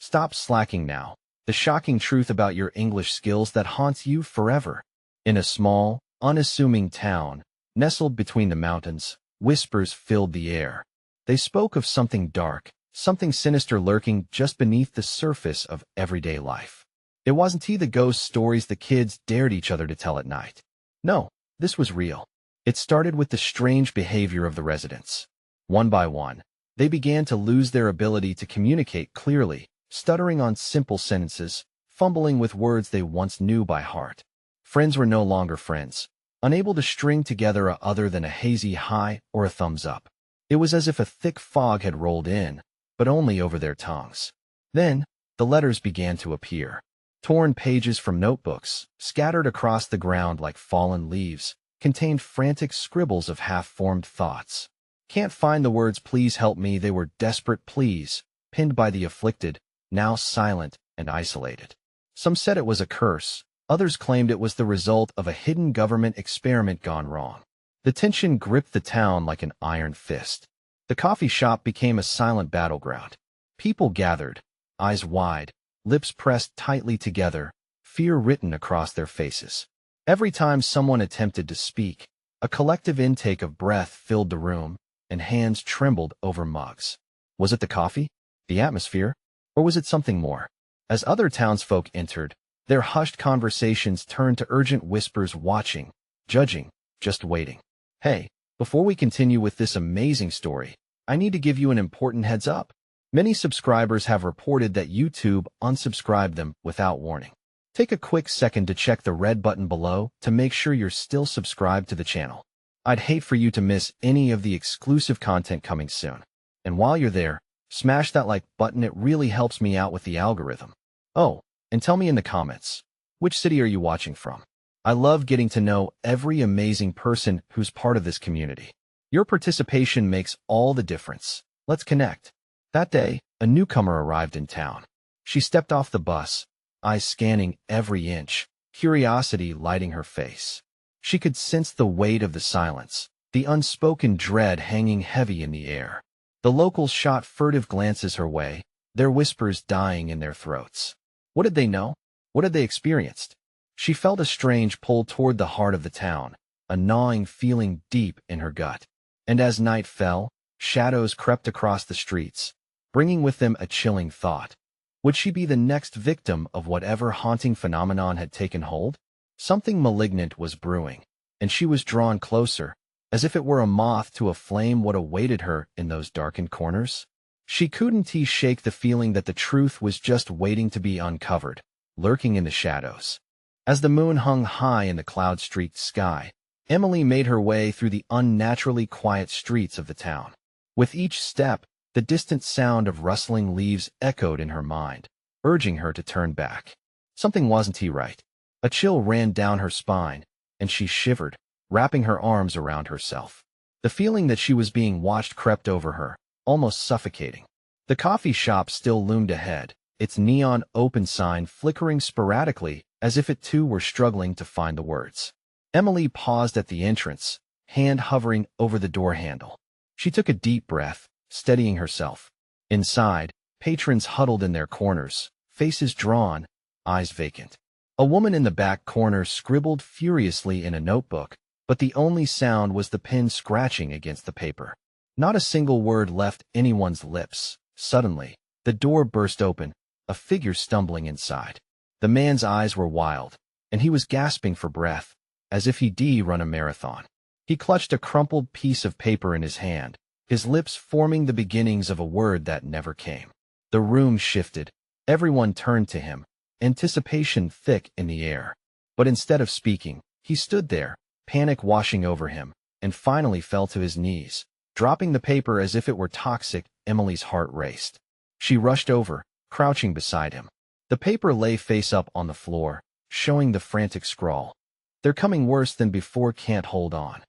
Stop slacking now. The shocking truth about your English skills that haunts you forever. In a small, unassuming town, nestled between the mountains, whispers filled the air. They spoke of something dark, something sinister lurking just beneath the surface of everyday life. It wasn't the ghost stories the kids dared each other to tell at night. No, this was real. It started with the strange behavior of the residents. One by one, they began to lose their ability to communicate clearly, stuttering on simple sentences, fumbling with words they once knew by heart. Friends were no longer friends, unable to string together a other than a hazy hi or a thumbs up. It was as if a thick fog had rolled in, but only over their tongues. Then, the letters began to appear. Torn pages from notebooks, scattered across the ground like fallen leaves, contained frantic scribbles of half-formed thoughts. Can't find the words "please help me," they were desperate pleas, pinned by the afflicted, now silent and isolated. Some said it was a curse, others claimed it was the result of a hidden government experiment gone wrong. The tension gripped the town like an iron fist. The coffee shop became a silent battleground. People gathered, eyes wide, lips pressed tightly together, fear written across their faces. Every time someone attempted to speak, a collective intake of breath filled the room, and hands trembled over mugs. Was it the coffee? The atmosphere? Or was it something more? As other townsfolk entered, their hushed conversations turned to urgent whispers, watching, judging, just waiting. Hey, before we continue with this amazing story, I need to give you an important heads up. Many subscribers have reported that YouTube unsubscribed them without warning. Take a quick second to check the red button below to make sure you're still subscribed to the channel. I'd hate for you to miss any of the exclusive content coming soon. And while you're there, smash that like button, it really helps me out with the algorithm. Oh, and tell me in the comments, which city are you watching from? I love getting to know every amazing person who's part of this community. Your participation makes all the difference. Let's connect. That day, a newcomer arrived in town. She stepped off the bus, eyes scanning every inch, curiosity lighting her face. She could sense the weight of the silence, the unspoken dread hanging heavy in the air. The locals shot furtive glances her way, their whispers dying in their throats. What did they know? What had they experienced? She felt a strange pull toward the heart of the town, a gnawing feeling deep in her gut. And as night fell, shadows crept across the streets, bringing with them a chilling thought. Would she be the next victim of whatever haunting phenomenon had taken hold? Something malignant was brewing, and she was drawn closer, as if it were a moth to a flame. What awaited her in those darkened corners? She couldn't shake the feeling that the truth was just waiting to be uncovered, lurking in the shadows. As the moon hung high in the cloud-streaked sky, Emily made her way through the unnaturally quiet streets of the town. With each step, the distant sound of rustling leaves echoed in her mind, urging her to turn back. Something wasn't right. A chill ran down her spine, and she shivered, wrapping her arms around herself. The feeling that she was being watched crept over her, almost suffocating. The coffee shop still loomed ahead, its neon open sign flickering sporadically as if it too were struggling to find the words. Emily paused at the entrance, hand hovering over the door handle. She took a deep breath, steadying herself. Inside, patrons huddled in their corners, faces drawn, eyes vacant. A woman in the back corner scribbled furiously in a notebook, but the only sound was the pen scratching against the paper. Not a single word left anyone's lips. Suddenly, the door burst open, a figure stumbling inside. The man's eyes were wild, and he was gasping for breath, as if he'd run a marathon. He clutched a crumpled piece of paper in his hand, his lips forming the beginnings of a word that never came. The room shifted. Everyone turned to him, anticipation thick in the air. But instead of speaking, he stood there, panic washing over him, and finally fell to his knees. Dropping the paper as if it were toxic, Emily's heart raced. She rushed over, crouching beside him. The paper lay face up on the floor, showing the frantic scrawl. "They're coming worse than before, can't hold on."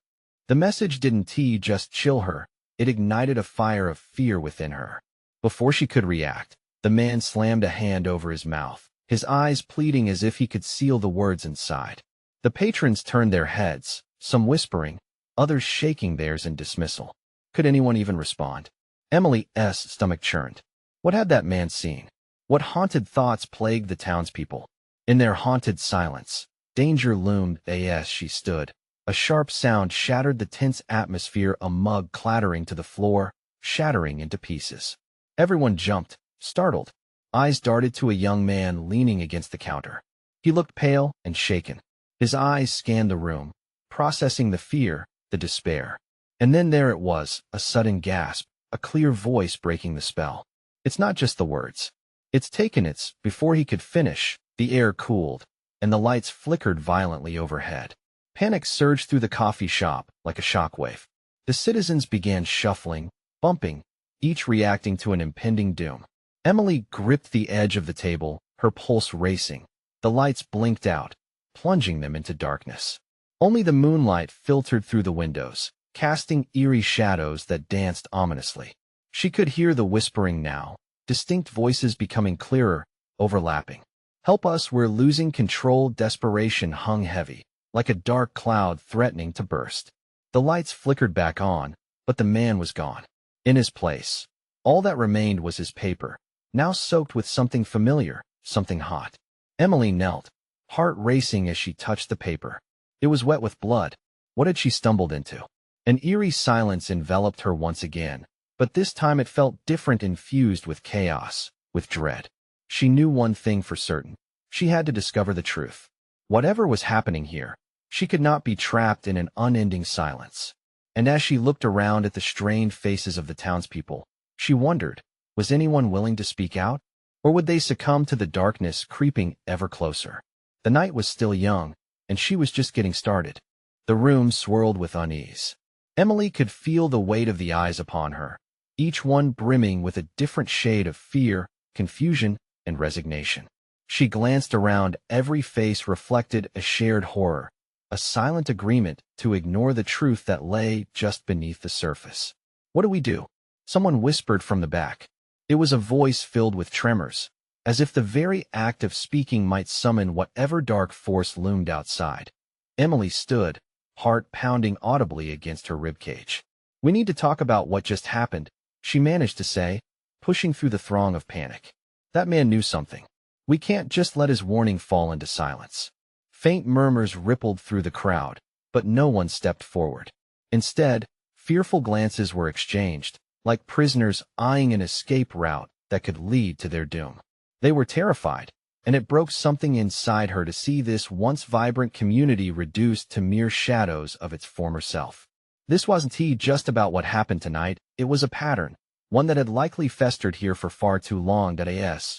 The message didn't just chill her, it ignited a fire of fear within her. Before she could react, the man slammed a hand over his mouth, his eyes pleading as if he could seal the words inside. The patrons turned their heads, some whispering, others shaking theirs in dismissal. Could anyone even respond? Emily's stomach churned. What had that man seen? What haunted thoughts plagued the townspeople? In their haunted silence, danger loomed as she stood. A sharp sound shattered the tense atmosphere, a mug clattering to the floor, shattering into pieces. Everyone jumped, startled. Eyes darted to a young man leaning against the counter. He looked pale and shaken. His eyes scanned the room, processing the fear, the despair. And then there it was, a sudden gasp, a clear voice breaking the spell. It's not just the words. It's taken its. Before he could finish, the air cooled, and the lights flickered violently overhead. Panic surged through the coffee shop like a shockwave. The citizens began shuffling, bumping, each reacting to an impending doom. Emily gripped the edge of the table, her pulse racing. The lights blinked out, plunging them into darkness. Only the moonlight filtered through the windows, casting eerie shadows that danced ominously. She could hear the whispering now, distinct voices becoming clearer, overlapping. "Help us, we're losing control." Desperation hung heavy, like a dark cloud threatening to burst. The lights flickered back on, but the man was gone. In his place, all that remained was his paper, now soaked with something familiar, something hot. Emily knelt, heart racing as she touched the paper. It was wet with blood. What had she stumbled into? An eerie silence enveloped her once again, but this time it felt different, infused with chaos, with dread. She knew one thing for certain. She had to discover the truth. Whatever was happening here, she could not be trapped in an unending silence. And as she looked around at the strained faces of the townspeople, she wondered, was anyone willing to speak out? Or would they succumb to the darkness creeping ever closer? The night was still young, and she was just getting started. The room swirled with unease. Emily could feel the weight of the eyes upon her, each one brimming with a different shade of fear, confusion, and resignation. She glanced around, every face reflected a shared horror, a silent agreement to ignore the truth that lay just beneath the surface. "What do we do?" Someone whispered from the back. It was a voice filled with tremors, as if the very act of speaking might summon whatever dark force loomed outside. Emily stood, heart pounding audibly against her ribcage. "We need to talk about what just happened," she managed to say, pushing through the throng of panic. "That man knew something. We can't just let his warning fall into silence." Faint murmurs rippled through the crowd, but no one stepped forward. Instead, fearful glances were exchanged, like prisoners eyeing an escape route that could lead to their doom. They were terrified, and it broke something inside her to see this once vibrant community reduced to mere shadows of its former self. This wasn't just about what happened tonight, it was a pattern, one that had likely festered here for far too long.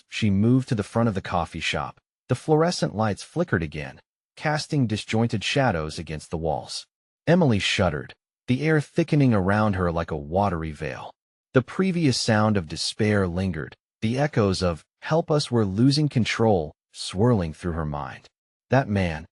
She moved to the front of the coffee shop. The fluorescent lights flickered again, casting disjointed shadows against the walls. Emily shuddered, the air thickening around her like a watery veil. The previous sound of despair lingered, the echoes of "help us, we're losing control" swirling through her mind. That man.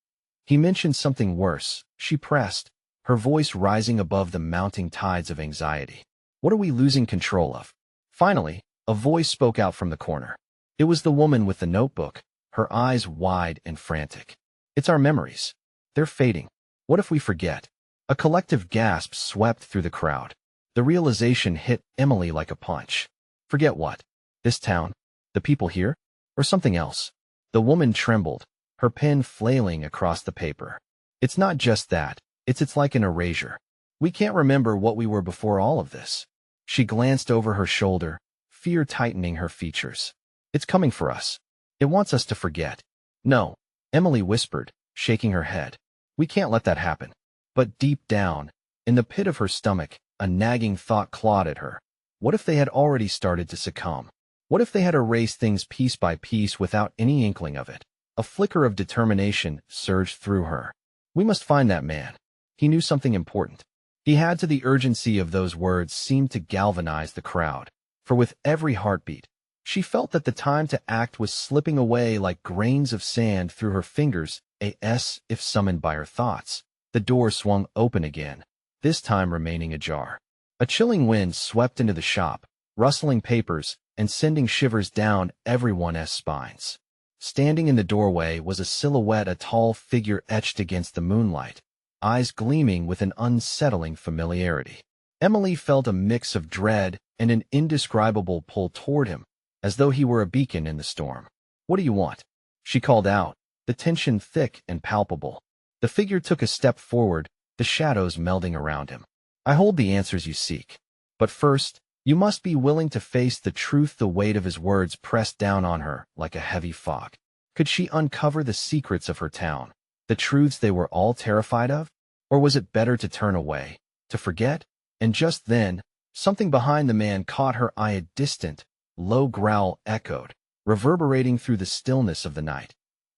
He mentioned something worse, she pressed, her voice rising above the mounting tides of anxiety. "What are we losing control of?" Finally, a voice spoke out from the corner. It was the woman with the notebook, her eyes wide and frantic. "It's our memories. They're fading. What if we forget?" A collective gasp swept through the crowd. The realization hit Emily like a punch. Forget what? This town? The people here? Or something else? The woman trembled, her pen flailing across the paper. "It's not just that. It's like an erasure. We can't remember what we were before all of this." She glanced over her shoulder, fear tightening her features. "It's coming for us. It wants us to forget." "No," Emily whispered, shaking her head. "We can't let that happen." But deep down, in the pit of her stomach, a nagging thought clawed at her. What if they had already started to succumb? What if they had erased things piece by piece without any inkling of it? A flicker of determination surged through her. "We must find that man. He knew something important." He had to. The urgency of those words seemed to galvanize the crowd, for with every heartbeat, she felt that the time to act was slipping away like grains of sand through her fingers. If summoned by her thoughts, the door swung open again, this time remaining ajar. A chilling wind swept into the shop, rustling papers and sending shivers down everyone's spines. Standing in the doorway was a silhouette, a tall figure etched against the moonlight, eyes gleaming with an unsettling familiarity. Emily felt a mix of dread and an indescribable pull toward him, as though he were a beacon in the storm. "What do you want?" she called out, the tension thick and palpable. The figure took a step forward, the shadows melding around him. "I hold the answers you seek. But first, you must be willing to face the truth." The weight of his words pressed down on her like a heavy fog. Could she uncover the secrets of her town, the truths they were all terrified of? Or was it better to turn away, to forget? And just then, something behind the man caught her eye. A distant, low growl echoed, reverberating through the stillness of the night.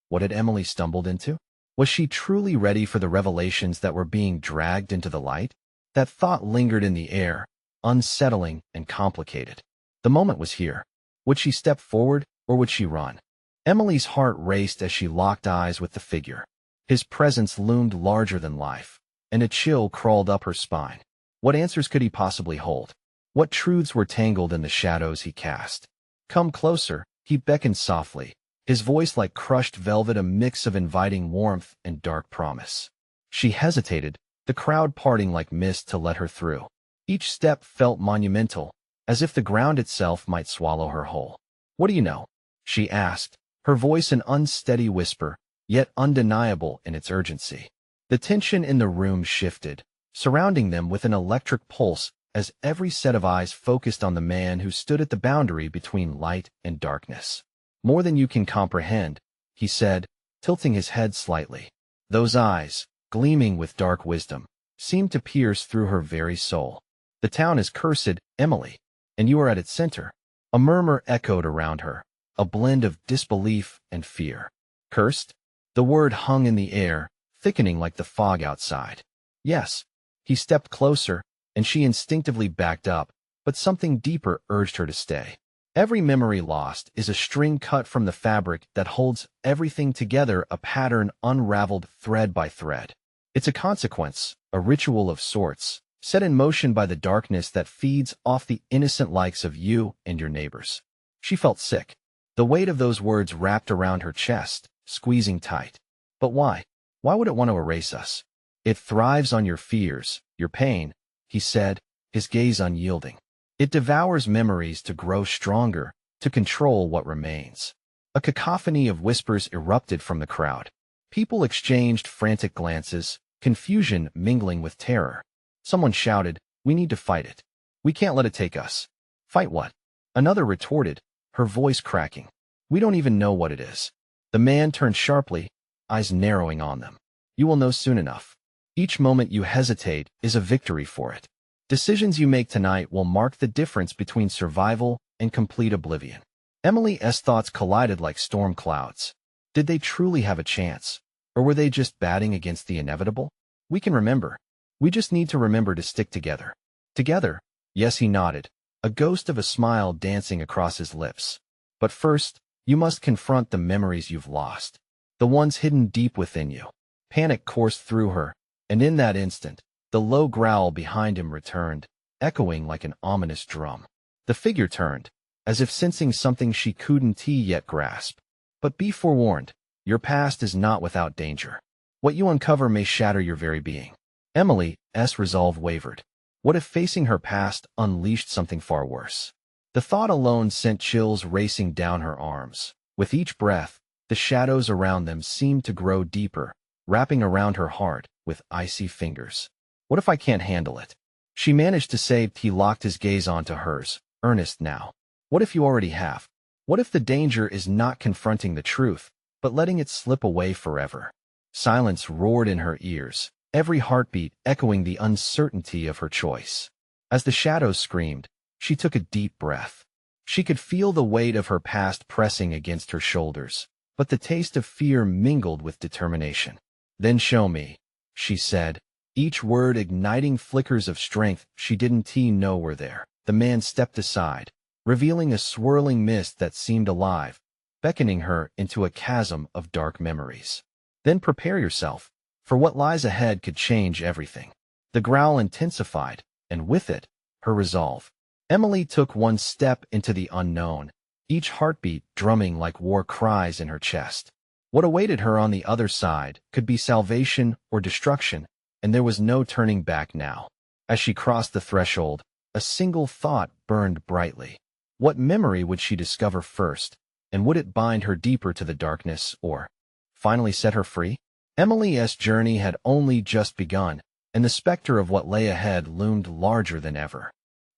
What had Emily stumbled into? Was she truly ready for the revelations that were being dragged into the light? That thought lingered in the air, unsettling and complicated. The moment was here. Would she step forward, or would she run? Emily's heart raced as she locked eyes with the figure. His presence loomed larger than life, and a chill crawled up her spine. What answers could he possibly hold? What truths were tangled in the shadows he cast? "Come closer," he beckoned softly, his voice like crushed velvet, a mix of inviting warmth and dark promise. She hesitated, the crowd parting like mist to let her through. Each step felt monumental, as if the ground itself might swallow her whole. "What do you know?" she asked, her voice an unsteady whisper, yet undeniable in its urgency. The tension in the room shifted, surrounding them with an electric pulse as every set of eyes focused on the man who stood at the boundary between light and darkness. "More than you can comprehend," he said, tilting his head slightly. Those eyes, gleaming with dark wisdom, seemed to pierce through her very soul. "The town is cursed, Emily, and you are at its center." A murmur echoed around her, a blend of disbelief and fear. "Cursed?" The word hung in the air, thickening like the fog outside. "Yes." He stepped closer, and she instinctively backed up, but something deeper urged her to stay. Every memory lost is a string cut from the fabric that holds everything together, a pattern unraveled thread by thread. It's a consequence, a ritual of sorts, set in motion by the darkness that feeds off the innocent likes of you and your neighbors. She felt sick. The weight of those words wrapped around her chest, squeezing tight. "But why? Why would it want to erase us?" "It thrives on your fears, your pain," he said, his gaze unyielding. "It devours memories to grow stronger, to control what remains." A cacophony of whispers erupted from the crowd. People exchanged frantic glances, confusion mingling with terror. Someone shouted, "We need to fight it. We can't let it take us." "Fight what?" Another retorted, her voice cracking. "We don't even know what it is." The man turned sharply, eyes narrowing on them. "You will know soon enough. Each moment you hesitate is a victory for it. Decisions you make tonight will mark the difference between survival and complete oblivion." Emily's thoughts collided like storm clouds. Did they truly have a chance? Or were they just batting against the inevitable? "We can remember. We just need to remember to stick together." "Together?" Yes, he nodded, a ghost of a smile dancing across his lips. "But first, you must confront the memories you've lost. The ones hidden deep within you." Panic coursed through her, and in that instant, the low growl behind him returned, echoing like an ominous drum. The figure turned, as if sensing something she couldn't yet grasp. "But be forewarned, your past is not without danger. What you uncover may shatter your very being." Emily's resolve wavered. What if facing her past unleashed something far worse? The thought alone sent chills racing down her arms. With each breath, the shadows around them seemed to grow deeper, wrapping around her heart with icy fingers. "What if I can't handle it?" She managed to say. He locked his gaze onto hers, earnest now. "What if you already have? What if the danger is not confronting the truth, but letting it slip away forever?" Silence roared in her ears, every heartbeat echoing the uncertainty of her choice. As the shadows screamed, she took a deep breath. She could feel the weight of her past pressing against her shoulders, but the taste of fear mingled with determination. "Then show me," she said, each word igniting flickers of strength she didn't know were there. The man stepped aside, revealing a swirling mist that seemed alive, beckoning her into a chasm of dark memories. "Then prepare yourself, for what lies ahead could change everything." The growl intensified, and with it, her resolve. Emily took one step into the unknown, each heartbeat drumming like war cries in her chest. What awaited her on the other side could be salvation or destruction, and there was no turning back now. As she crossed the threshold, a single thought burned brightly. What memory would she discover first, and would it bind her deeper to the darkness or finally set her free? Emily's journey had only just begun, and the specter of what lay ahead loomed larger than ever.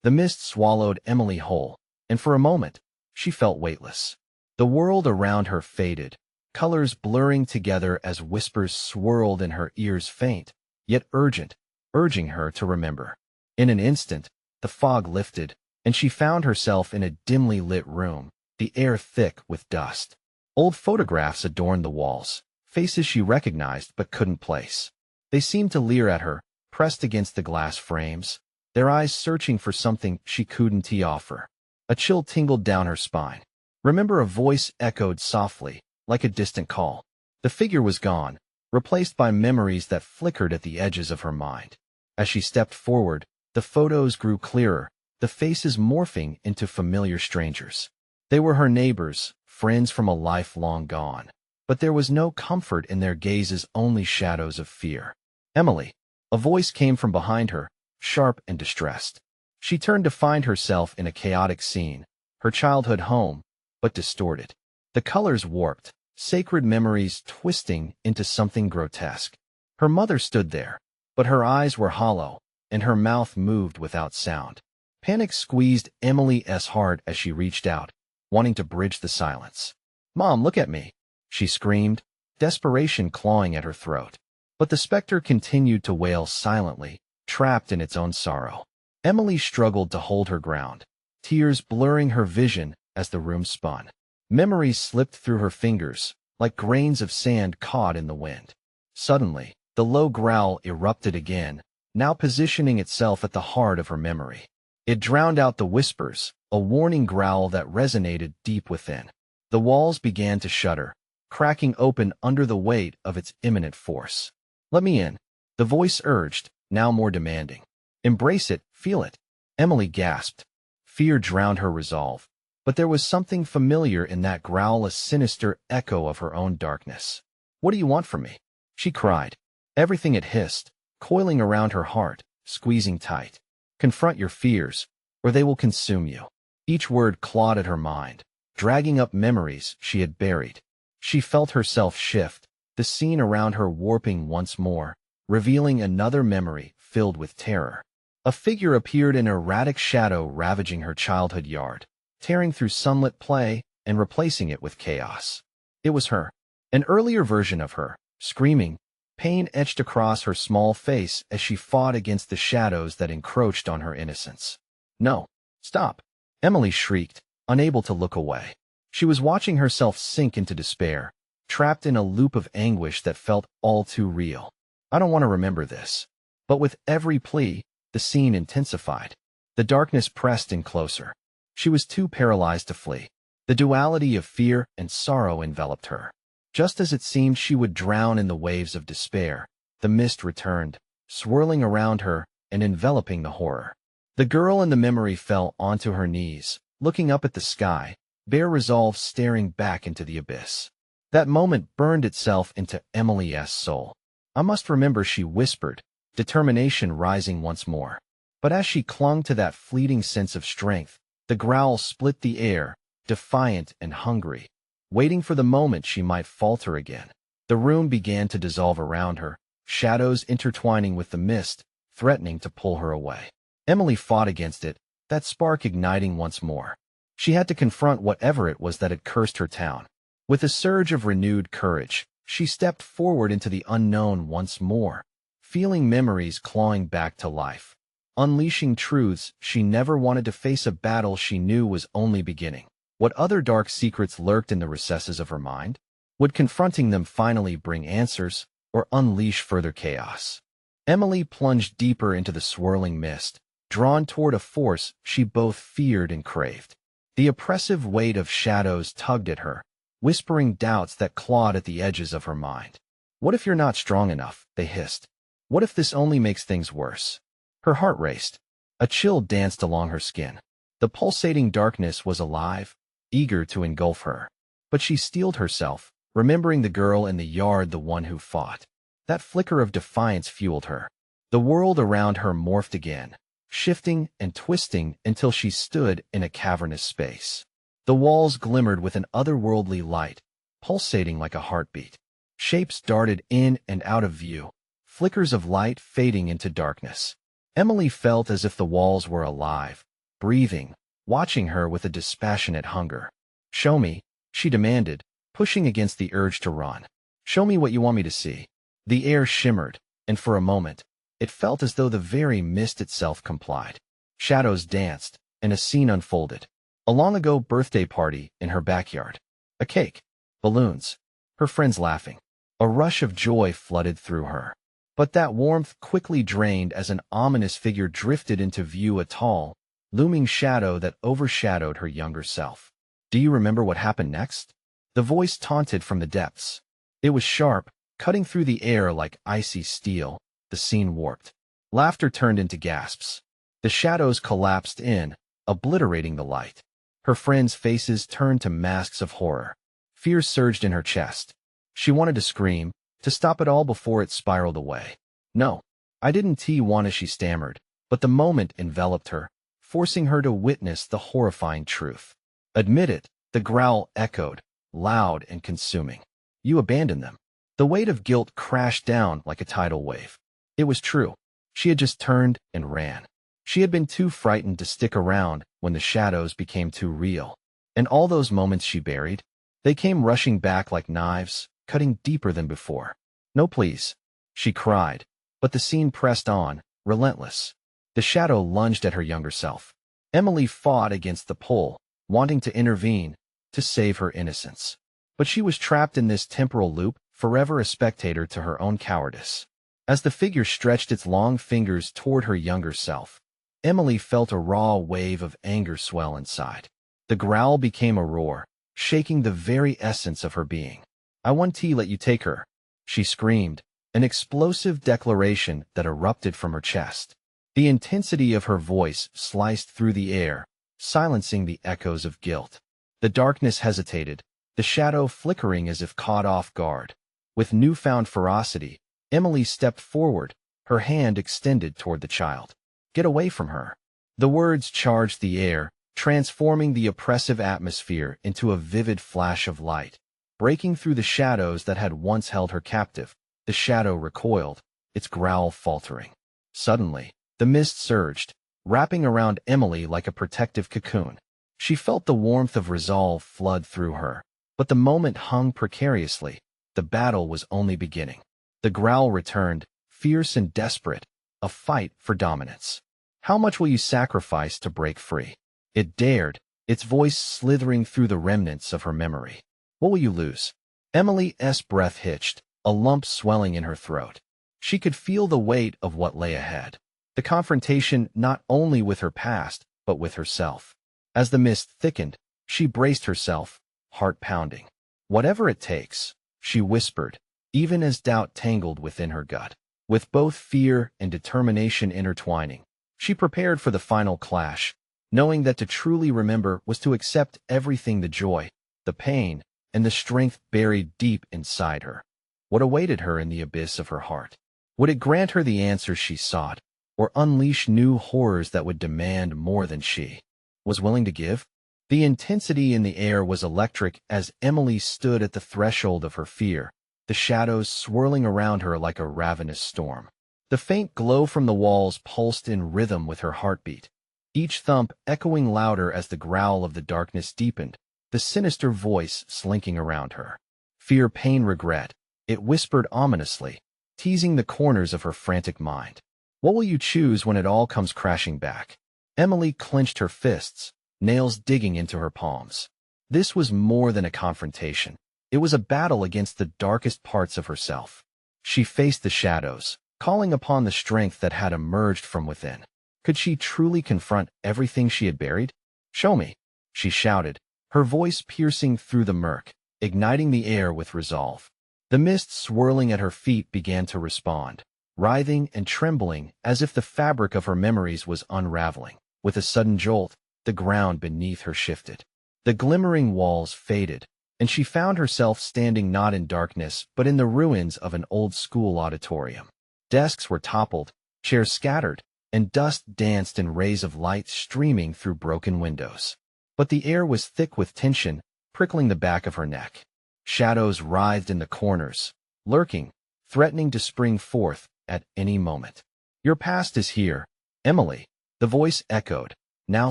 The mist swallowed Emily whole, and for a moment, she felt weightless. The world around her faded, colors blurring together as whispers swirled in her ears faint, yet urgent, urging her to remember. In an instant, the fog lifted, and she found herself in a dimly lit room, the air thick with dust. Old photographs adorned the walls, faces she recognized but couldn't place. They seemed to leer at her, pressed against the glass frames, their eyes searching for something she couldn't offer. A chill tingled down her spine. Remember, a voice echoed softly, like a distant call. The figure was gone, replaced by memories that flickered at the edges of her mind. As she stepped forward, the photos grew clearer, the faces morphing into familiar strangers. They were her neighbors, friends from a life long gone. But there was no comfort in their gazes, only shadows of fear. "Emily!" A voice came from behind her, sharp and distressed. She turned to find herself in a chaotic scene, her childhood home, but distorted. The colors warped, sacred memories twisting into something grotesque. Her mother stood there, but her eyes were hollow, and her mouth moved without sound. Panic squeezed Emily's heart as she reached out, wanting to bridge the silence. "Mom, look at me!" she screamed, desperation clawing at her throat. But the specter continued to wail silently, trapped in its own sorrow. Emily struggled to hold her ground, tears blurring her vision as the room spun. Memories slipped through her fingers, like grains of sand caught in the wind. Suddenly, the low growl erupted again, now positioning itself at the heart of her memory. It drowned out the whispers, a warning growl that resonated deep within. The walls began to shudder, cracking open under the weight of its imminent force. "Let me in," the voice urged, now more demanding. "Embrace it, feel it." Emily gasped. Fear drowned her resolve, but there was something familiar in that growl, a sinister echo of her own darkness. "What do you want from me?" she cried. Everything it hissed, coiling around her heart, squeezing tight. "Confront your fears, or they will consume you." Each word clawed at her mind, dragging up memories she had buried. She felt herself shift, the scene around her warping once more, revealing another memory filled with terror. A figure appeared in erratic shadow, ravaging her childhood yard, tearing through sunlit play and replacing it with chaos. It was her, an earlier version of her, screaming. Pain etched across her small face as she fought against the shadows that encroached on her innocence. "No, stop!" Emily shrieked, unable to look away. She was watching herself sink into despair, trapped in a loop of anguish that felt all too real. "I don't want to remember this." But with every plea, the scene intensified. The darkness pressed in closer. She was too paralyzed to flee. The duality of fear and sorrow enveloped her. Just as it seemed she would drown in the waves of despair, the mist returned, swirling around her and enveloping the horror. The girl in the memory fell onto her knees, looking up at the sky, bare resolve staring back into the abyss. That moment burned itself into Emily's soul. "I must remember," she whispered, determination rising once more. But as she clung to that fleeting sense of strength, the growl split the air, defiant and hungry, waiting for the moment she might falter again. The room began to dissolve around her, shadows intertwining with the mist, threatening to pull her away. Emily fought against it, that spark igniting once more. She had to confront whatever it was that had cursed her town. With a surge of renewed courage, she stepped forward into the unknown once more, feeling memories clawing back to life, unleashing truths she never wanted to face, a battle she knew was only beginning. What other dark secrets lurked in the recesses of her mind? Would confronting them finally bring answers, or unleash further chaos? Emily plunged deeper into the swirling mist, drawn toward a force she both feared and craved. The oppressive weight of shadows tugged at her, whispering doubts that clawed at the edges of her mind. "What if you're not strong enough?" they hissed. "What if this only makes things worse?" Her heart raced. A chill danced along her skin. The pulsating darkness was alive, eager to engulf her. But she steeled herself, remembering the girl in the yard, the one who fought. That flicker of defiance fueled her. The world around her morphed again, shifting and twisting until she stood in a cavernous space. The walls glimmered with an otherworldly light, pulsating like a heartbeat. Shapes darted in and out of view, flickers of light fading into darkness. Emily felt as if the walls were alive, breathing, watching her with a dispassionate hunger. "Show me," she demanded, pushing against the urge to run. "Show me what you want me to see." The air shimmered, and for a moment, it felt as though the very mist itself complied. Shadows danced, and a scene unfolded. A long-ago birthday party in her backyard. A cake, balloons, her friends laughing. A rush of joy flooded through her. But that warmth quickly drained as an ominous figure drifted into view, a tall, looming shadow that overshadowed her younger self. "Do you remember what happened next?" The voice taunted from the depths. It was sharp, cutting through the air like icy steel. The scene warped. Laughter turned into gasps. The shadows collapsed in, obliterating the light. Her friends' faces turned to masks of horror. Fear surged in her chest. She wanted to scream, to stop it all before it spiraled away. "No, I didn't want to," she stammered, but the moment enveloped her, forcing her to witness the horrifying truth. "Admit it," the growl echoed, loud and consuming. "You abandoned them." The weight of guilt crashed down like a tidal wave. It was true. She had just turned and ran. She had been too frightened to stick around when the shadows became too real. And all those moments she buried, they came rushing back like knives, cutting deeper than before. "No, please," she cried, but the scene pressed on, relentless. The shadow lunged at her younger self. Emily fought against the pull, wanting to intervene, to save her innocence. But she was trapped in this temporal loop, forever a spectator to her own cowardice. As the figure stretched its long fingers toward her younger self, Emily felt a raw wave of anger swell inside. The growl became a roar, shaking the very essence of her being. "I won't let you take her," she screamed, an explosive declaration that erupted from her chest. The intensity of her voice sliced through the air, silencing the echoes of guilt. The darkness hesitated, the shadow flickering as if caught off guard. With newfound ferocity, Emily stepped forward, her hand extended toward the child. "Get away from her." The words charged the air, transforming the oppressive atmosphere into a vivid flash of light. Breaking through the shadows that had once held her captive, the shadow recoiled, its growl faltering. Suddenly, the mist surged, wrapping around Emily like a protective cocoon. She felt the warmth of resolve flood through her, but the moment hung precariously. The battle was only beginning. The growl returned, fierce and desperate, a fight for dominance. "How much will you sacrifice to break free?" It dared, its voice slithering through the remnants of her memory. "What will you lose?" Emily's breath hitched, a lump swelling in her throat. She could feel the weight of what lay ahead. The confrontation not only with her past, but with herself. As the mist thickened, she braced herself, heart pounding. "Whatever it takes," she whispered, even as doubt tangled within her gut. With both fear and determination intertwining, she prepared for the final clash, knowing that to truly remember was to accept everything, the joy, the pain, and the strength buried deep inside her. What awaited her in the abyss of her heart? Would it grant her the answers she sought, or unleash new horrors that would demand more than she was willing to give? The intensity in the air was electric as Emily stood at the threshold of her fear, the shadows swirling around her like a ravenous storm. The faint glow from the walls pulsed in rhythm with her heartbeat, each thump echoing louder as the growl of the darkness deepened, the sinister voice slinking around her. "Fear, pain, regret," it whispered ominously, teasing the corners of her frantic mind. "What will you choose when it all comes crashing back?" Emily clenched her fists, nails digging into her palms. This was more than a confrontation. It was a battle against the darkest parts of herself. She faced the shadows, calling upon the strength that had emerged from within. Could she truly confront everything she had buried? "Show me," she shouted, her voice piercing through the murk, igniting the air with resolve. The mist swirling at her feet began to respond, writhing and trembling as if the fabric of her memories was unraveling. With a sudden jolt, the ground beneath her shifted. The glimmering walls faded, and she found herself standing not in darkness but in the ruins of an old school auditorium. Desks were toppled, chairs scattered, and dust danced in rays of light streaming through broken windows. But the air was thick with tension, prickling the back of her neck. Shadows writhed in the corners, lurking, threatening to spring forth at any moment. "Your past is here, Emily," the voice echoed, now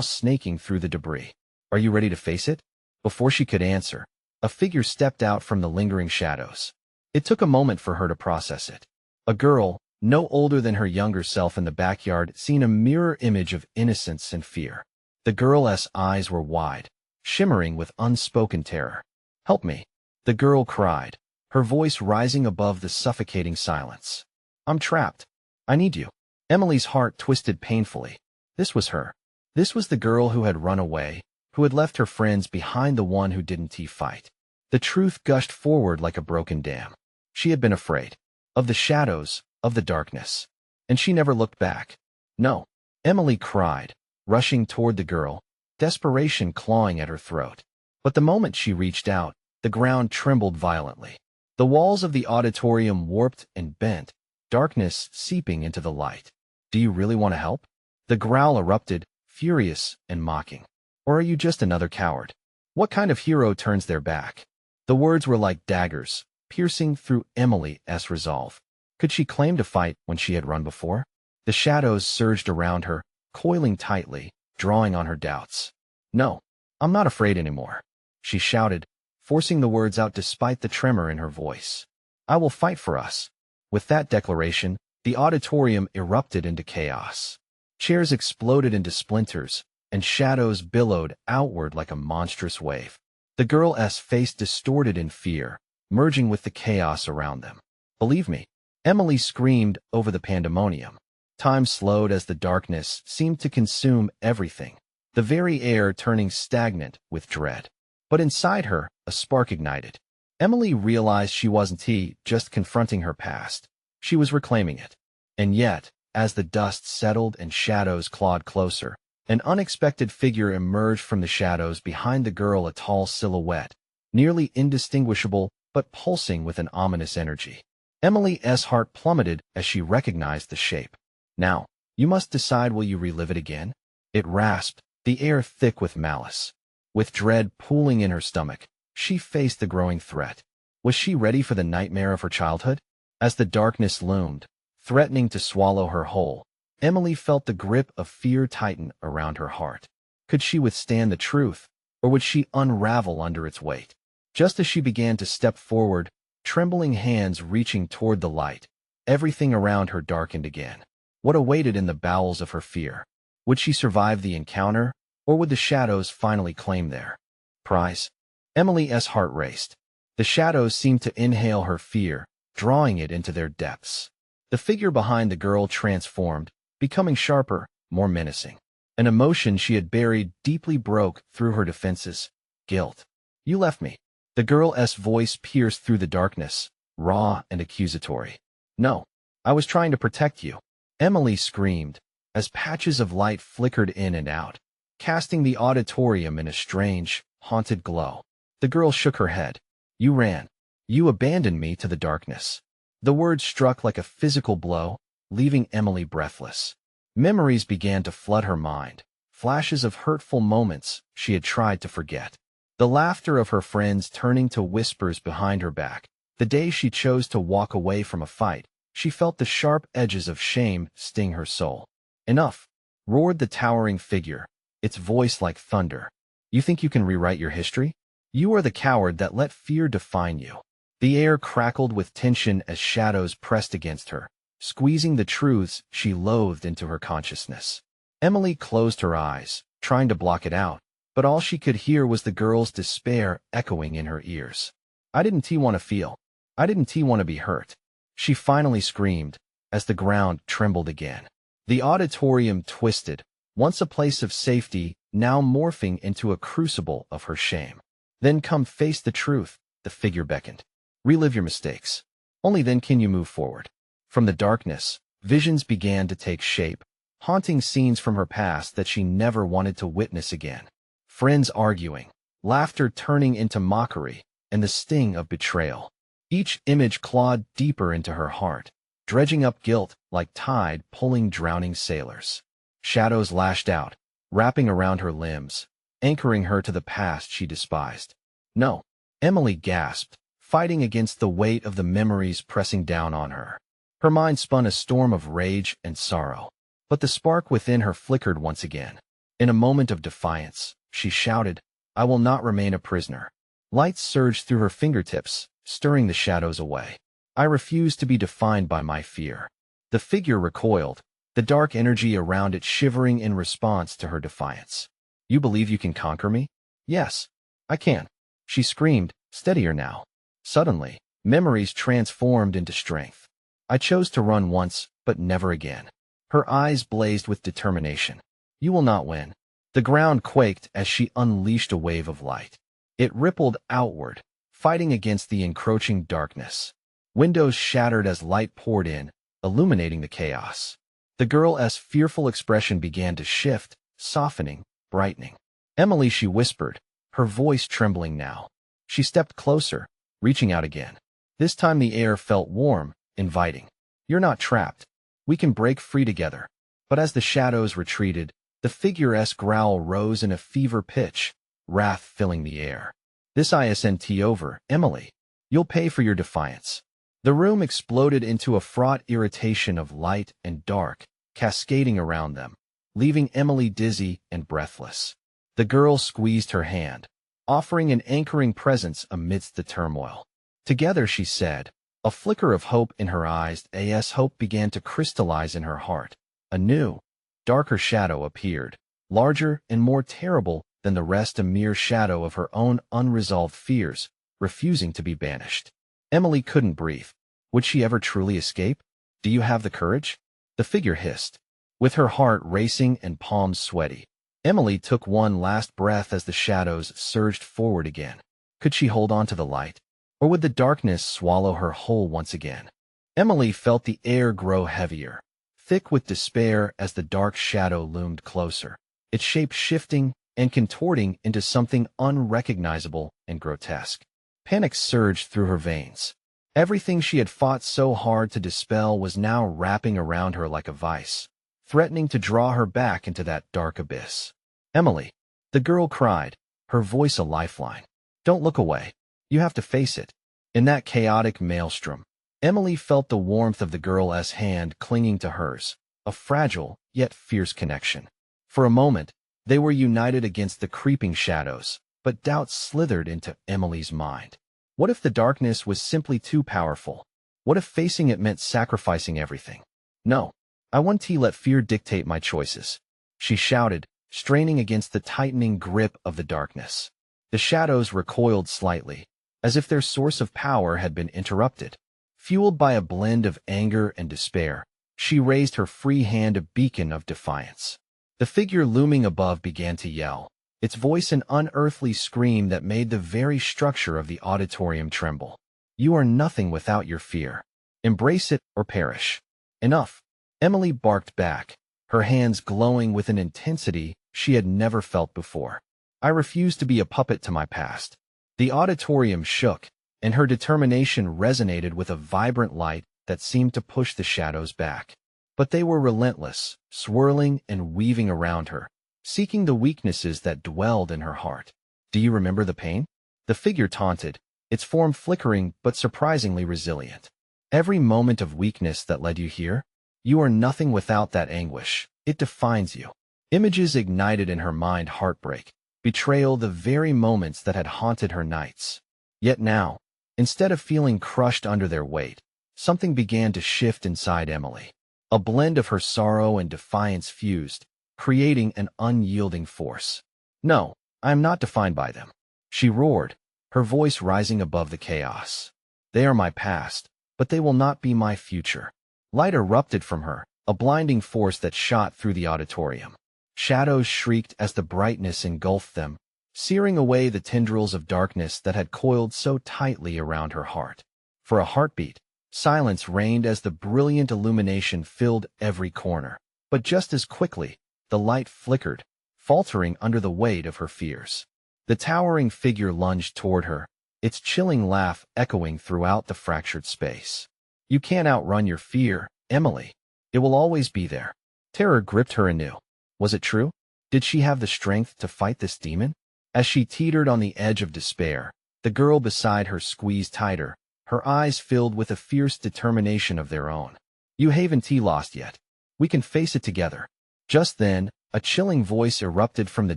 snaking through the debris. "Are you ready to face it?" Before she could answer, a figure stepped out from the lingering shadows. It took a moment for her to process it. A girl, no older than her younger self in the backyard, seen a mirror image of innocence and fear. The girl's eyes were wide, shimmering with unspoken terror. "Help me," the girl cried, her voice rising above the suffocating silence. "I'm trapped. I need you." Emily's heart twisted painfully. This was her. This was the girl who had run away, who had left her friends behind, the one who didn't fight. The truth gushed forward like a broken dam. She had been afraid. Of the shadows, of the darkness. And she never looked back. "No," Emily cried, rushing toward the girl, desperation clawing at her throat. But the moment she reached out, the ground trembled violently. The walls of the auditorium warped and bent, darkness seeping into the light. "Do you really want to help?" The growl erupted, furious and mocking. "Or are you just another coward? What kind of hero turns their back?" The words were like daggers, piercing through Emily's resolve. Could she claim to fight when she had run before? The shadows surged around her, coiling tightly, drawing on her doubts. "No, I'm not afraid anymore," she shouted, forcing the words out despite the tremor in her voice. "I will fight for us." With that declaration, the auditorium erupted into chaos. Chairs exploded into splinters, and shadows billowed outward like a monstrous wave. The girl's face distorted in fear, merging with the chaos around them. "Believe me," Emily screamed over the pandemonium. Time slowed as the darkness seemed to consume everything, the very air turning stagnant with dread. But inside her, a spark ignited. Emily realized she wasn't just confronting her past. She was reclaiming it. And yet, as the dust settled and shadows clawed closer, an unexpected figure emerged from the shadows behind the girl, a tall silhouette, nearly indistinguishable but pulsing with an ominous energy. Emily's heart plummeted as she recognized the shape. "Now, you must decide, will you relive it again?" It rasped, the air thick with malice. With dread pooling in her stomach, she faced the growing threat. Was she ready for the nightmare of her childhood? As the darkness loomed, threatening to swallow her whole, Emily felt the grip of fear tighten around her heart. Could she withstand the truth, or would she unravel under its weight? Just as she began to step forward, trembling hands reaching toward the light, everything around her darkened again. What awaited in the bowels of her fear? Would she survive the encounter, or would the shadows finally claim their prize? Emily's heart raced. The shadows seemed to inhale her fear, drawing it into their depths. The figure behind the girl transformed, becoming sharper, more menacing. An emotion she had buried deeply broke through her defenses. "Guilt. You left me." The girl's voice pierced through the darkness, raw and accusatory. "No, I was trying to protect you," Emily screamed, as patches of light flickered in and out, casting the auditorium in a strange, haunted glow. The girl shook her head. "You ran. You abandoned me to the darkness." The words struck like a physical blow, leaving Emily breathless. Memories began to flood her mind, flashes of hurtful moments she had tried to forget. The laughter of her friends turning to whispers behind her back. The day she chose to walk away from a fight, she felt the sharp edges of shame sting her soul. "Enough," roared the towering figure, its voice like thunder. "You think you can rewrite your history? You are the coward that let fear define you." The air crackled with tension as shadows pressed against her, squeezing the truths she loathed into her consciousness. Emily closed her eyes, trying to block it out, but all she could hear was the girl's despair echoing in her ears. "I didn't want to feel. I didn't want to be hurt," she finally screamed, as the ground trembled again. The auditorium twisted, once a place of safety, now morphing into a crucible of her shame. "Then come face the truth," the figure beckoned. "Relive your mistakes. Only then can you move forward." From the darkness, visions began to take shape, haunting scenes from her past that she never wanted to witness again. Friends arguing, laughter turning into mockery, and the sting of betrayal. Each image clawed deeper into her heart, dredging up guilt like tide pulling drowning sailors. Shadows lashed out, wrapping around her limbs, anchoring her to the past she despised. No, Emily gasped, fighting against the weight of the memories pressing down on her. Her mind spun a storm of rage and sorrow. But the spark within her flickered once again. In a moment of defiance, she shouted, "I will not remain a prisoner." Light surged through her fingertips, stirring the shadows away. I refuse to be defined by my fear. The figure recoiled, the dark energy around it shivering in response to her defiance. "You believe you can conquer me?" "Yes, I can," she screamed, steadier now. Suddenly, memories transformed into strength. I chose to run once, but never again. Her eyes blazed with determination. "You will not win." The ground quaked as she unleashed a wave of light. It rippled outward, fighting against the encroaching darkness. Windows shattered as light poured in, illuminating the chaos. The girl's fearful expression began to shift, softening, brightening. "Emily," she whispered, her voice trembling now. She stepped closer, reaching out again. This time the air felt warm, inviting. "You're not trapped. We can break free together." But as the shadows retreated, the figure's growl rose in a fever pitch, wrath filling the air. "This isn't over, Emily. You'll pay for your defiance." The room exploded into a fraught irritation of light and dark, cascading around them, leaving Emily dizzy and breathless. The girl squeezed her hand, offering an anchoring presence amidst the turmoil. "Together," she said, a flicker of hope in her eyes as hope began to crystallize in her heart. A new, darker shadow appeared, larger and more terrible than the rest, a mere shadow of her own unresolved fears, refusing to be banished. Emily couldn't breathe. Would she ever truly escape? "Do you have the courage?" the figure hissed. With her heart racing and palms sweaty, Emily took one last breath as the shadows surged forward again. Could she hold on to the light? Or would the darkness swallow her whole once again? Emily felt the air grow heavier, thick with despair as the dark shadow loomed closer, its shape shifting and contorting into something unrecognizable and grotesque. Panic surged through her veins. Everything she had fought so hard to dispel was now wrapping around her like a vice, threatening to draw her back into that dark abyss. "Emily," the girl cried, her voice a lifeline. "Don't look away. You have to face it." In that chaotic maelstrom, Emily felt the warmth of the girl's hand clinging to hers, a fragile yet fierce connection. For a moment, they were united against the creeping shadows, but doubt slithered into Emily's mind. What if the darkness was simply too powerful? What if facing it meant sacrificing everything? "No, I won't let fear dictate my choices," she shouted, straining against the tightening grip of the darkness. The shadows recoiled slightly, as if their source of power had been interrupted. Fueled by a blend of anger and despair, she raised her free hand, a beacon of defiance. The figure looming above began to yell, its voice an unearthly scream that made the very structure of the auditorium tremble. "You are nothing without your fear. Embrace it or perish." "Enough," Emily barked back, her hands glowing with an intensity she had never felt before. "I refuse to be a puppet to my past." The auditorium shook, and her determination resonated with a vibrant light that seemed to push the shadows back. But they were relentless, swirling and weaving around her, seeking the weaknesses that dwelled in her heart. "Do you remember the pain?" the figure taunted, its form flickering but surprisingly resilient. "Every moment of weakness that led you here? You are nothing without that anguish. It defines you." Images ignited in her mind: heartbreak, betrayal, the very moments that had haunted her nights. Yet now, instead of feeling crushed under their weight, something began to shift inside Emily. A blend of her sorrow and defiance fused, creating an unyielding force. "No, I am not defined by them," she roared, her voice rising above the chaos. "They are my past, but they will not be my future." Light erupted from her, a blinding force that shot through the auditorium. Shadows shrieked as the brightness engulfed them, searing away the tendrils of darkness that had coiled so tightly around her heart. For a heartbeat, silence reigned as the brilliant illumination filled every corner. But just as quickly, the light flickered, faltering under the weight of her fears. The towering figure lunged toward her, its chilling laugh echoing throughout the fractured space. You can't outrun your fear, Emily. It will always be there. Terror gripped her anew. Was it true? Did she have the strength to fight this demon? As she teetered on the edge of despair, the girl beside her squeezed tighter, her eyes filled with a fierce determination of their own. You haven't lost yet. We can face it together. Just then, a chilling voice erupted from the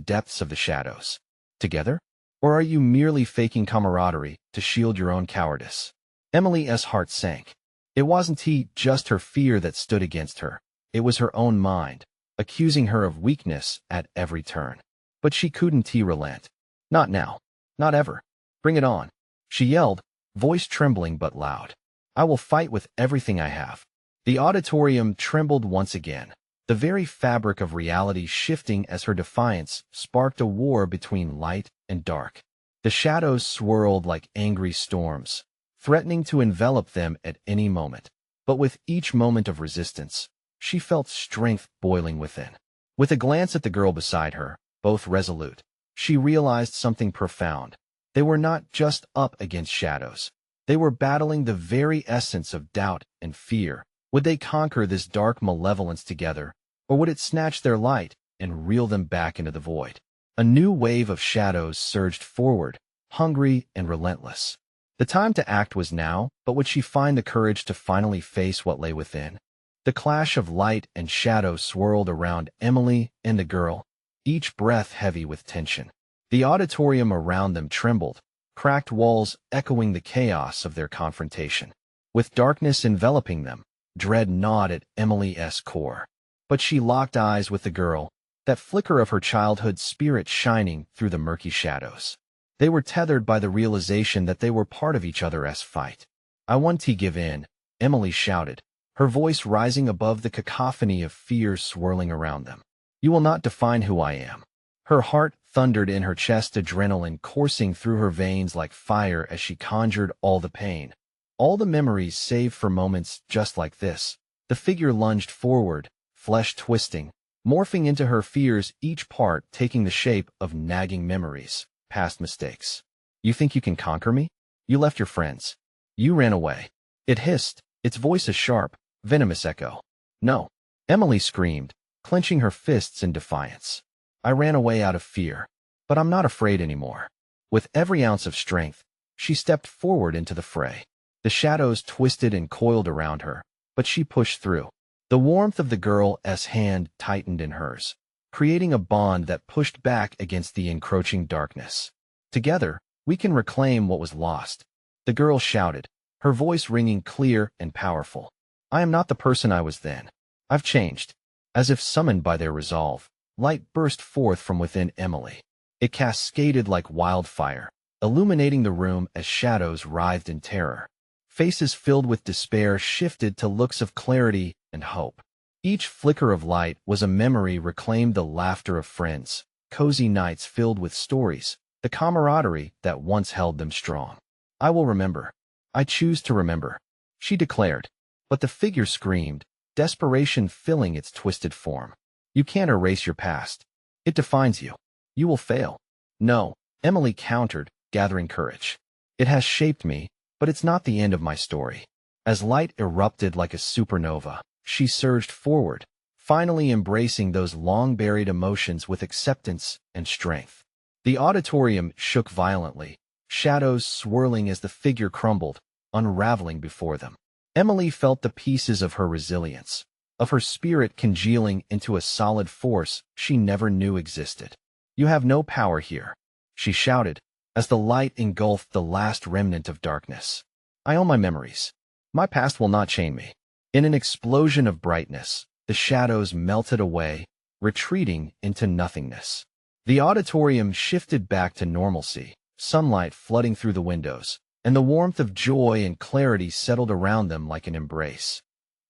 depths of the shadows. Together? Or are you merely faking camaraderie to shield your own cowardice? Emily's heart sank. It wasn't just her fear that stood against her. It was her own mind, accusing her of weakness at every turn. But she couldn't relent. Not now. Not ever. Bring it on. She yelled, voice trembling but loud. I will fight with everything I have. The auditorium trembled once again, the very fabric of reality shifting as her defiance sparked a war between light and dark. The shadows swirled like angry storms, threatening to envelop them at any moment. But with each moment of resistance, she felt strength boiling within. With a glance at the girl beside her, both resolute, she realized something profound. They were not just up against shadows. They were battling the very essence of doubt and fear. Would they conquer this dark malevolence together, or would it snatch their light and reel them back into the void? A new wave of shadows surged forward, hungry and relentless. The time to act was now, but would she find the courage to finally face what lay within? The clash of light and shadow swirled around Emily and the girl, each breath heavy with tension. The auditorium around them trembled, cracked walls echoing the chaos of their confrontation. With darkness enveloping them, dread gnawed at Emily's core. But she locked eyes with the girl, that flicker of her childhood spirit shining through the murky shadows. They were tethered by the realization that they were part of each other's fight. I won't give in, Emily shouted, her voice rising above the cacophony of fear swirling around them. You will not define who I am. Her heart thundered in her chest, adrenaline coursing through her veins like fire as she conjured all the pain, all the memories saved for moments just like this. The figure lunged forward, flesh twisting, morphing into her fears, each part taking the shape of nagging memories, past mistakes. You think you can conquer me? You left your friends. You ran away. It hissed, its voice a sharp, venomous echo. No, Emily screamed, clenching her fists in defiance. I ran away out of fear, but I'm not afraid anymore. With every ounce of strength, she stepped forward into the fray. The shadows twisted and coiled around her, but she pushed through. The warmth of the girl's hand tightened in hers, creating a bond that pushed back against the encroaching darkness. Together, we can reclaim what was lost, the girl shouted, her voice ringing clear and powerful. I am not the person I was then. I've changed. As if summoned by their resolve, light burst forth from within Emily. It cascaded like wildfire, illuminating the room as shadows writhed in terror. Faces filled with despair shifted to looks of clarity and hope. Each flicker of light was a memory reclaimed, the laughter of friends, cozy nights filled with stories, the camaraderie that once held them strong. I will remember. I choose to remember, she declared. But the figure screamed, desperation filling its twisted form. You can't erase your past. It defines you. You will fail. No, Emily countered, gathering courage. It has shaped me, but it's not the end of my story. As light erupted like a supernova, she surged forward, finally embracing those long-buried emotions with acceptance and strength. The auditorium shook violently, shadows swirling as the figure crumbled, unraveling before them. Emily felt the pieces of her resilience, of her spirit congealing into a solid force she never knew existed. You have no power here, she shouted, as the light engulfed the last remnant of darkness. I own my memories. My past will not chain me. In an explosion of brightness, the shadows melted away, retreating into nothingness. The auditorium shifted back to normalcy, sunlight flooding through the windows, and the warmth of joy and clarity settled around them like an embrace.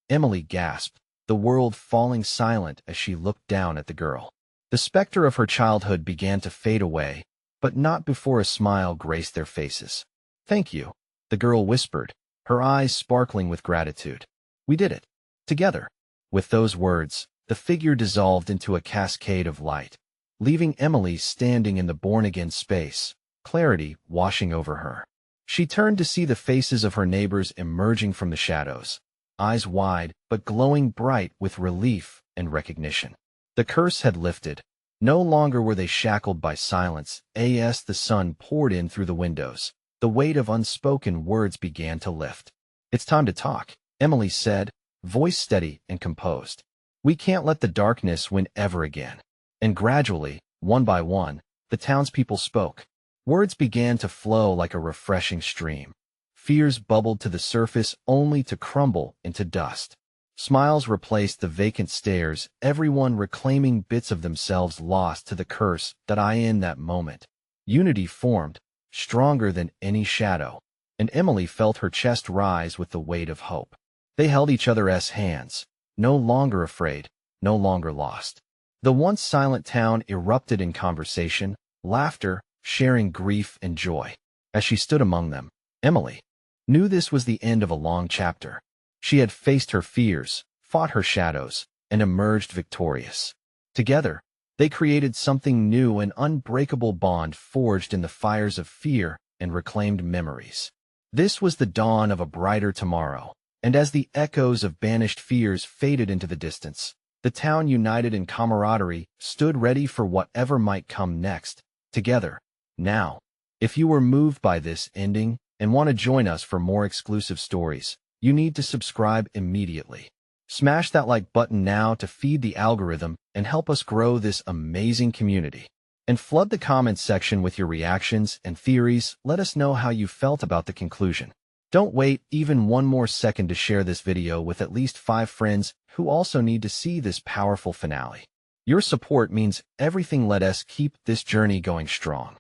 Emily gasped, the world falling silent as she looked down at the girl. The specter of her childhood began to fade away, but not before a smile graced their faces. Thank you, the girl whispered, her eyes sparkling with gratitude. We did it. Together. With those words, the figure dissolved into a cascade of light, leaving Emily standing in the born-again space, clarity washing over her. She turned to see the faces of her neighbors emerging from the shadows, eyes wide but glowing bright with relief and recognition. The curse had lifted. No longer were they shackled by silence. As the sun poured in through the windows, the weight of unspoken words began to lift. "It's time to talk," Emily said, voice steady and composed. "We can't let the darkness win ever again." And gradually, one by one, the townspeople spoke. Words began to flow like a refreshing stream. Fears bubbled to the surface only to crumble into dust. Smiles replaced the vacant stares, everyone reclaiming bits of themselves lost to the curse that in that moment. Unity formed, stronger than any shadow, and Emily felt her chest rise with the weight of hope. They held each other's hands, no longer afraid, no longer lost. The once silent town erupted in conversation, laughter, sharing grief and joy. As she stood among them, Emily knew this was the end of a long chapter. She had faced her fears, fought her shadows, and emerged victorious. Together, they created something new, an unbreakable bond forged in the fires of fear and reclaimed memories. This was the dawn of a brighter tomorrow, and as the echoes of banished fears faded into the distance, the town, united in camaraderie, stood ready for whatever might come next, together. Now, if you were moved by this ending and want to join us for more exclusive stories, you need to subscribe immediately. Smash that like button now to feed the algorithm and help us grow this amazing community. And flood the comments section with your reactions and theories. Let us know how you felt about the conclusion. Don't wait even one more second to share this video with at least 5 friends who also need to see this powerful finale. Your support means everything. Let us keep this journey going strong.